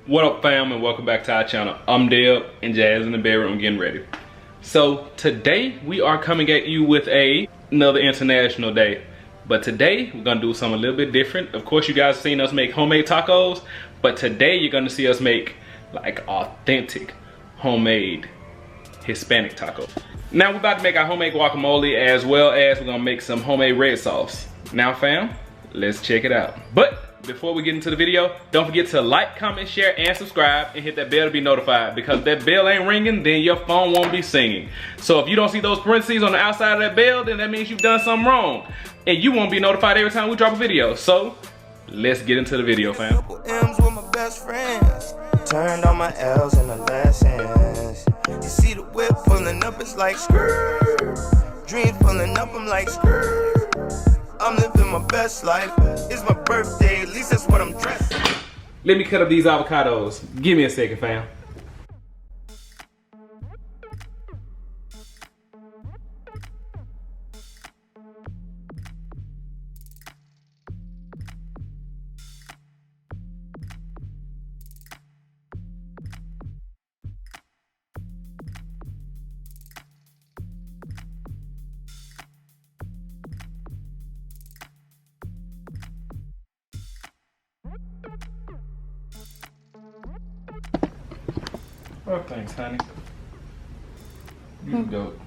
What up, fam, and welcome back to our channel. I'm Deb and Jazz in the bedroom getting ready. So today we are coming at you with another international day. But today we're gonna do something a little bit different. Of course, you guys have seen us make homemade tacos, but today you're gonna see us make like authentic homemade Hispanic tacos. Now we're about to make our homemade guacamole, as well as we're gonna make some homemade red sauce. Now fam, let's check it out. But before we get into the video, don't forget to like, comment, share, and subscribe, and hit that bell to be notified, because if that bell ain't ringing, then your phone won't be singing. So if you don't see those parentheses on the outside of that bell, then that means you've done something wrong, and you won't be notified every time we drop a video. So let's get into the video, fam. M's with my best friends. Turned on my L's in the lessons. You see the whip pulling up, it's like skirt. Dreams pulling up, I'm like skirt. I'm living my best life. It's my birthday, at least that's what I'm dressed. Let me cut up these avocados. Give me a second, fam. Oh, thanks, honey. You the goat.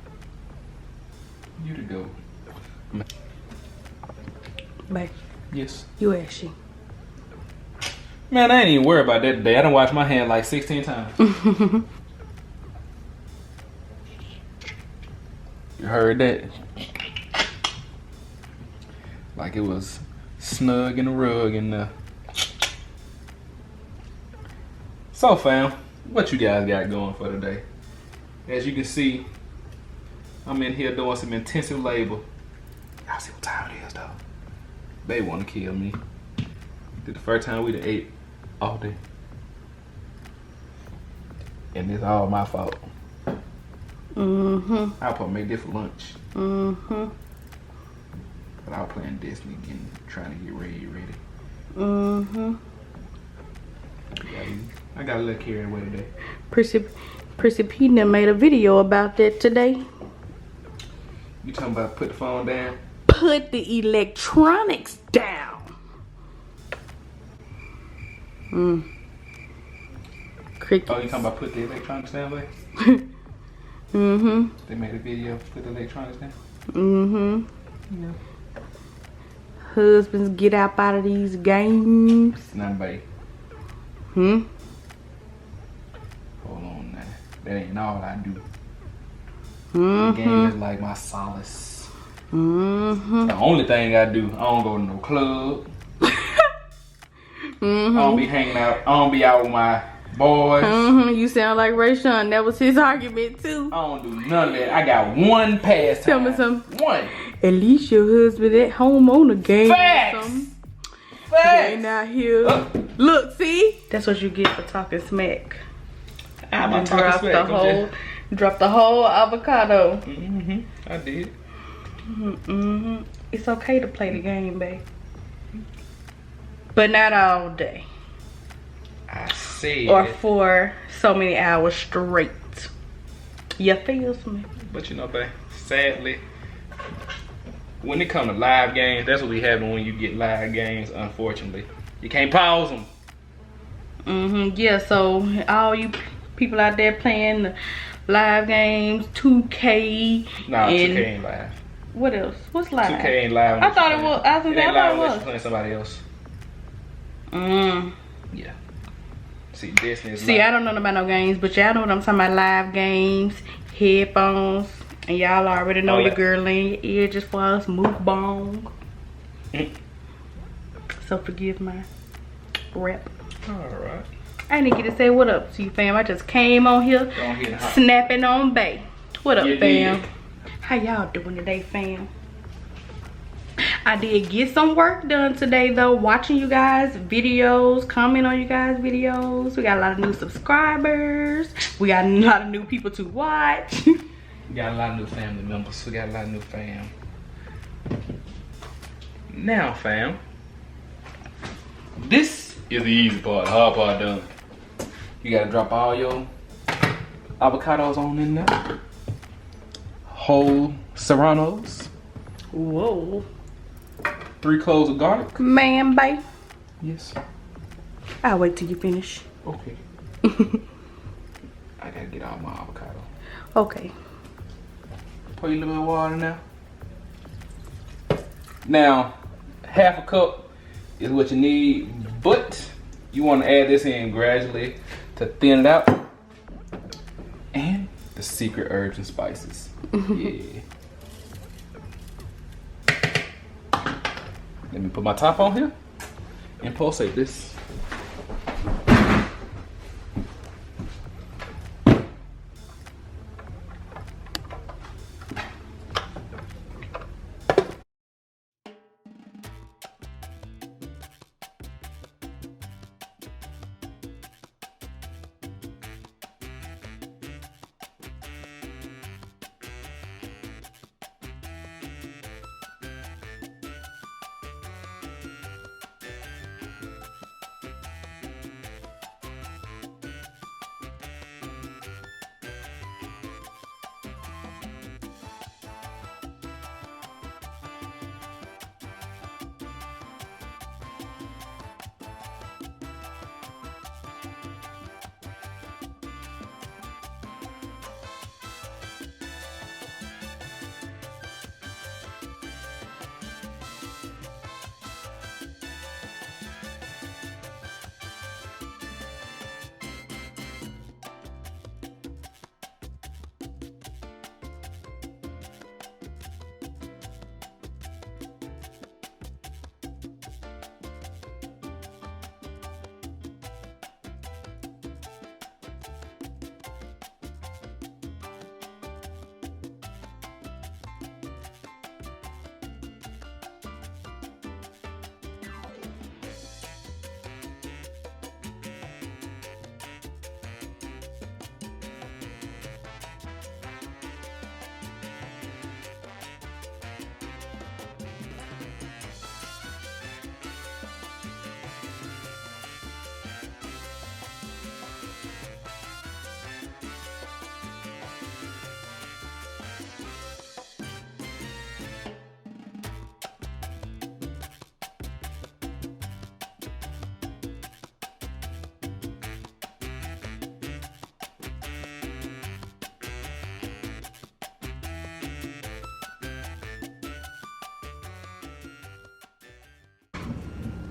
You the goat. Babe, Yes. you ashy. Man, I ain't even worried about that today. I done washed my hand like 16 times. You heard that? Like it was snug in the rug in there. So fam, what you guys got going for today? As you can see, I'm in here doing some intensive labor. Y'all see what time it is though? They want to kill me. This the first time we done ate all day. And it's all my fault. Mm-hmm. I'll probably make this for lunch. Mm-hmm. But I was playing Destiny again, trying to get ready. Mm-hmm. I got a little carried away today. Prissy P done made a video about that today. You talking about put the phone down? Put the electronics down. Crickets. Oh, you talking about put the electronics down, babe? Mm-hmm. They made a video, put the electronics down? Mm-hmm. Yeah. Husbands get out of these games. Nah, babe. Hmm? Hold on now. That ain't all I do. Mm-hmm. The game is like my solace. Mm-hmm. The only thing I do, I don't go to no club. Mm-hmm. I don't be hanging out. I don't be out with my boys. Mm-hmm. You sound like Ray Sean. That was his argument too. I don't do none of that. I got one pastime. Tell me something. One. At least your husband at home on the game. Facts. Or something. He Facts. ain't out here. Look, see? That's what you get for talking smack. I'm And drop the whole avocado. Mm-hmm. I did. Mm-hmm. It's okay to play the game, babe. But not all day. I see. Or for so many hours straight. You feels me? But you know, babe, sadly, when it comes to live games, that's what we happen when you get live games, unfortunately. You can't pause them. Mm-hmm. Yeah, so all you people out there playing the live games, 2K. Nah, and 2K ain't live. what else? What's live? 2K ain't live. I thought it was. I was gonna say, I ain't thought live it unless was. you're playing somebody else. Mm. Yeah. See, Destiny is See, live. I don't know about no games, but y'all know what I'm talking about. Live games, headphones, and y'all already know All your that. girl in your ear just for us mukbang. So forgive my rap. Alright. I didn't get to say what up to you, fam. I just came on here Go ahead and hop. snapping on Bay. What up, You fam? did. How y'all doing today, fam? I did get some work done today though, watching you guys videos, comment on you guys videos. We got a lot of new subscribers. We got a lot of new people to watch. We got a lot of new family members. We got a lot of new fam. Now fam, this is the easy part, the hard part done. You gotta drop all your avocados on in there. Whole serranos. Whoa. 3 cloves of garlic. Man, babe. Yes. I'll wait till you finish. Okay. I gotta get all my avocado. Okay. Pour a little bit of water now. Now, half a cup is what you need, but you want to add this in gradually to thin it out. And the secret herbs and spices. Yeah. Let me put my top on here and pulsate this.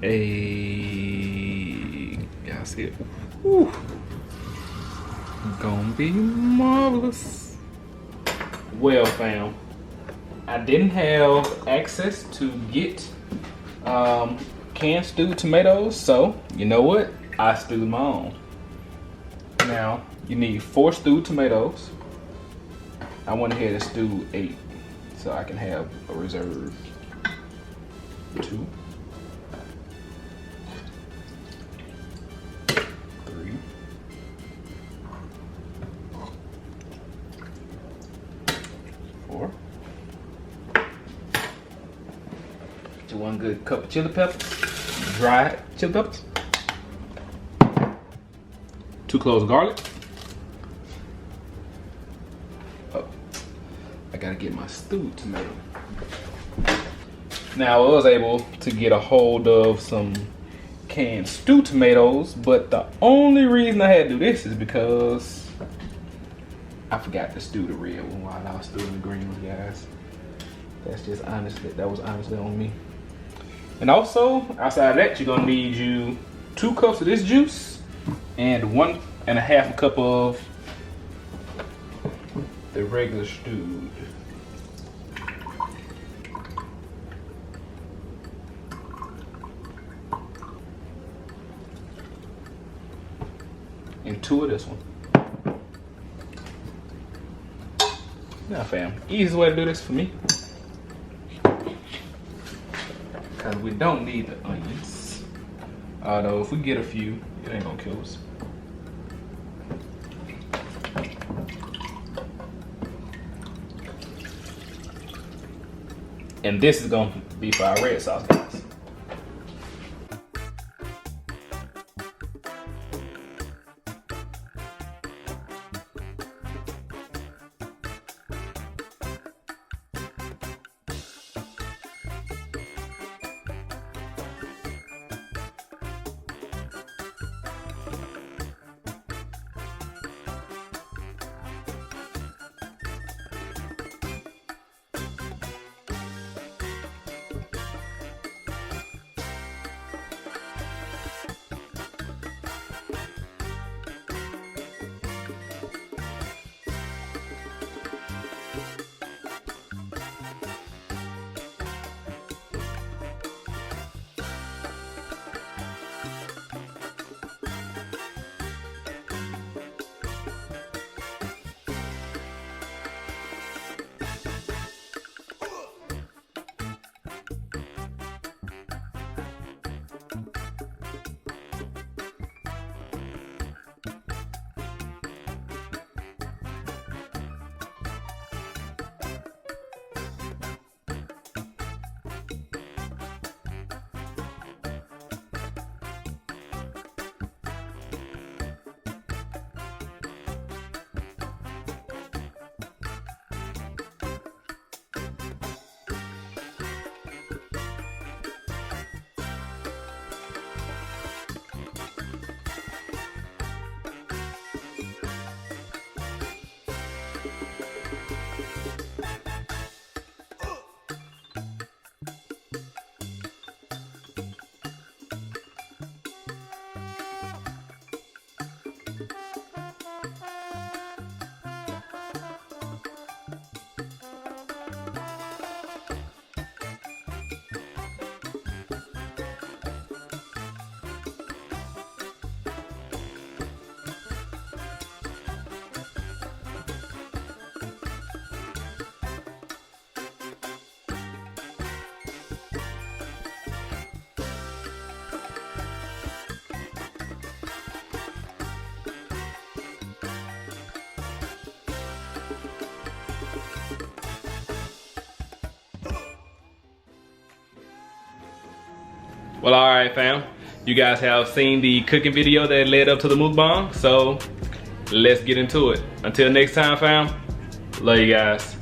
Hey, y'all see it? Whew. Gonna be marvelous. Well, fam, I didn't have access to get canned stewed tomatoes, so you know what? I stewed my own. Now, you need 4 stewed tomatoes. I went ahead and stewed 8, so I can have a reserve 2. 3. 4. Get you 1 good cup of chili peppers, dried chili peppers. 2 cloves of garlic. Oh, I gotta get my stewed tomato. Now I was able to get a hold of some canned stewed tomatoes, but the only reason I had to do this is because I forgot to stew the red one while I was stewing the green ones, guys. That's just honestly, that was honestly on me. And also, outside of that, you're gonna need you 2 cups of this juice and 1.5 cup of the regular stewed. And 2 of this one. Now fam, easiest way to do this for me, because we don't need the onions. Although if we get a few, it ain't gonna kill us. And this is gonna be for our red sauce, guys. Well, all right, fam. You guys have seen the cooking video that led up to the mukbang, so let's get into it. Until next time, fam. Love you guys.